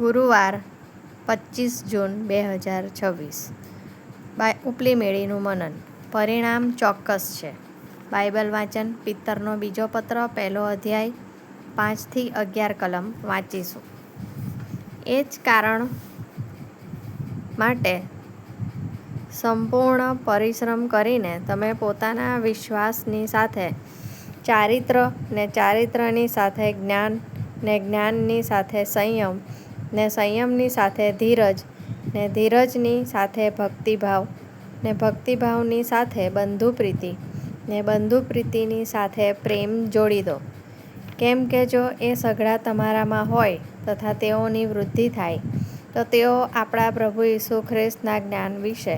ગુરુવાર 25 જૂન 2026 ઉપલી મેળીનું મનન. પરિણામ ચોક્કસ છે. બાઇબલ વાંચન પિત્તરનો બીજો પત્ર 1 અધ્યાય 5-11 કલમ વાંચીશું. એ જ કારણ માટે સંપૂર્ણ પરિશ્રમ કરીને તમે પોતાના વિશ્વાસની સાથે ચારિત્ર ને ચારિત્રની સાથે જ્ઞાન ને જ્ઞાનની સાથે સંયમ ને સંયમની સાથે ધીરજ ને ધીરજની સાથે ભક્તિભાવ ને ભક્તિભાવની સાથે બંધુપ્રીતિ ને બંધુપ્રીતિની સાથે પ્રેમ જોડી દો. કેમ કે જો એ સઘળા તમારામાં હોય તથા તેઓની વૃદ્ધિ થાય તો તેઓ આપણા પ્રભુ ઈસુ ખ્રિસ્તના જ્ઞાન વિશે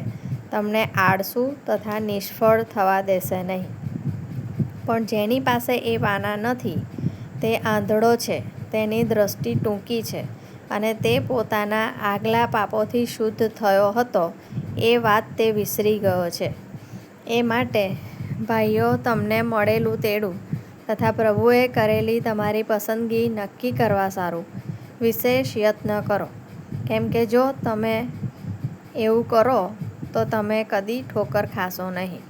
તમને આળસુ તથા નિષ્ફળ થવા દેશે નહીં. પણ જેની પાસે એ વાના નથી તે આંધળો છે, તેની દ્રષ્ટિ ટૂંકી છે અને તે પોતાના આગલા પાપોથી શુદ્ધ થયો હતો એ વાત તે વિસરી ગયો છે. એ માટે ભાઈઓ, તમને મળેલું તેડું તથા પ્રભુએ કરેલી તમારી પસંદગી નક્કી કરવા સારું વિશેષ યત્ન કરો. કેમ કે જો તમે એવું કરો તો તમે કદી ઠોકર ખાશો નહીં.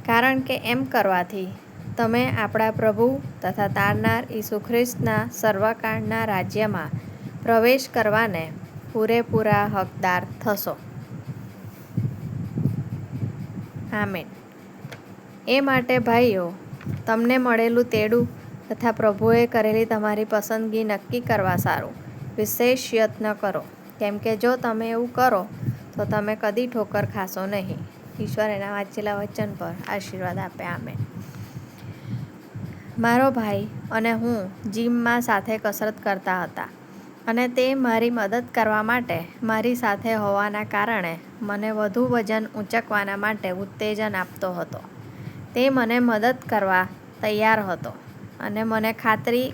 કારણ કે એમ કરવાથી તમે આપણા પ્રભુ તથા તારનાર ઈસુ ખ્રિસ્તના સર્વકાળના રાજ્યમાં પ્રવેશ કરવાને પૂરેપૂરા હકદાર થશો. આમેન. એ માટે ભાઈઓ, તમને મળેલું તેડું તથા પ્રભુએ કરેલી તમારી પસંદગી નક્કી કરવા સારું વિશેષ યત્ન કરો. કેમ કે જો તમે એવું કરો તો તમે કદી ઠોકર ખાશો નહીં. ઈશ્વર એના વાંચેલા વચન પર આશીર્વાદ આપે. આમેન. મારો ભાઈ અને હું જીમમાં સાથે કસરત કરતા હતા અને તે મારી મદદ કરવા માટે મારી સાથે હોવાના કારણે મને વધુ વજન ઊંચકવાના માટે ઉત્તેજન આપતો હતો. તે મને મદદ કરવા તૈયાર હતો અને મને ખાતરી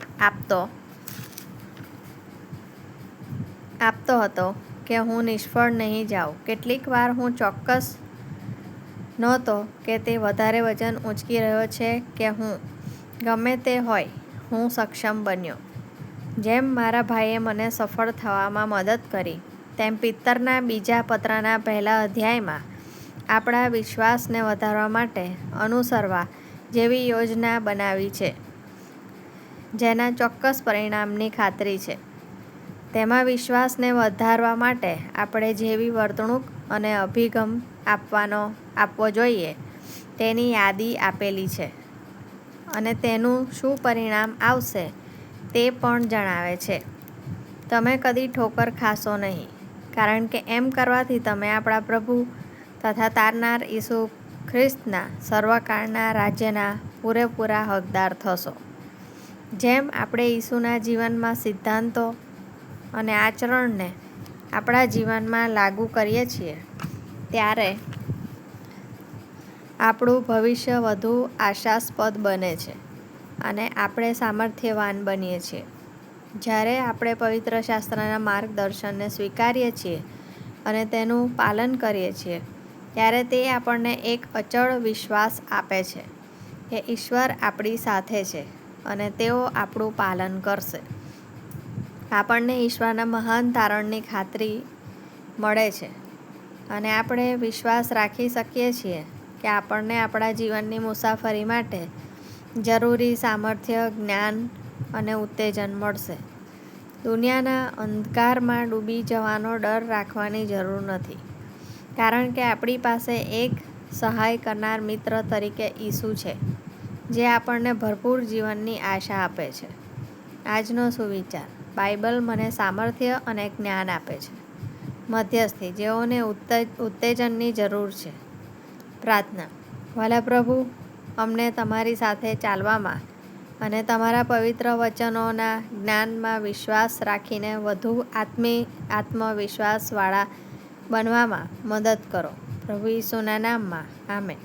આપતો હતો કે હું નિષ્ફળ નહીં જાઉં. કેટલીક વાર હું ચોક્કસ નહોતો કે તે વધારે વજન ઊંચકી રહ્યો છે કે હું. ગમે તે હોય, હું સક્ષમ બન્યો. જેમ મારા ભાઈએ મને સફળ થવામાં મદદ કરી તેમ પિત્તરના બીજા પત્રના 1 અધ્યાયમાં આપણા વિશ્વાસને વધારવા માટે અનુસરવા જેવી યોજના બનાવી છે, જેના ચોક્કસ પરિણામની ખાતરી છે. તેમાં વિશ્વાસને વધારવા માટે આપણે જેવી વર્તણૂક અને અભિગમ આપવો જોઈએ તેની યાદી આપેલી છે અને તેનું શું પરિણામ આવશે તે પણ જણાવે છે. તમે કદી ઠોકર ખાશો નહીં. કારણ કે એમ કરવાથી તમે આપણા પ્રભુ તથા તારનાર ઈસુ ખ્રિસ્તના સર્વકાળના રાજ્યના પૂરેપૂરા હકદાર થશો. જેમ આપણે ઈસુના જીવનમાં સિદ્ધાંતો અને આચરણને આપણા જીવનમાં લાગુ કરીએ છીએ ત્યારે આપણું ભવિષ્ય વધુ આશાસ્પદ બને છે અને આપણે સામર્થ્યવાન બનીએ છીએ. જ્યારે આપણે પવિત્ર શાસ્ત્રના માર્ગદર્શનને સ્વીકારીએ છીએ અને તેનું પાલન કરીએ છીએ ત્યારે તે આપણને એક અચળ વિશ્વાસ આપે છે કે ઈશ્વર આપણી સાથે છે અને તેઓ આપણું પાલન કરશે. આપણને ઈશ્વરના મહાન તારણની ખાતરી મળે છે અને આપણે વિશ્વાસ રાખી શકીએ છીએ કે આપણને આપણા જીવનની મુસાફરી માટે જરૂરી સામર્થ્ય, જ્ઞાન અને ઉત્તેજન મળશે. દુનિયાના અંધકારમાં ડૂબી જવાનો ડર રાખવાની જરૂર નથી. કારણ કે આપણી પાસે એક સહાય કરનાર મિત્ર તરીકે ઈસુ છે, જે આપણને ભરપૂર જીવનની આશા આપે છે. આજનો સુવિચાર. બાઇબલ મને સામર્થ્ય અને જ્ઞાન આપે છે. મધ્યસ્થી, જેઓને ઉત્તેજનની જરૂર છે. પ્રાર્થના. વહાલા પ્રભુ, અમને તમારી સાથે ચાલવામાં અને તમારા પવિત્ર વચનોના જ્ઞાનમાં વિશ્વાસ રાખીને વધુ આત્મવિશ્વાસવાળા બનવામાં મદદ કરો. પ્રભુ ઈસુના નામમાં. આમેન.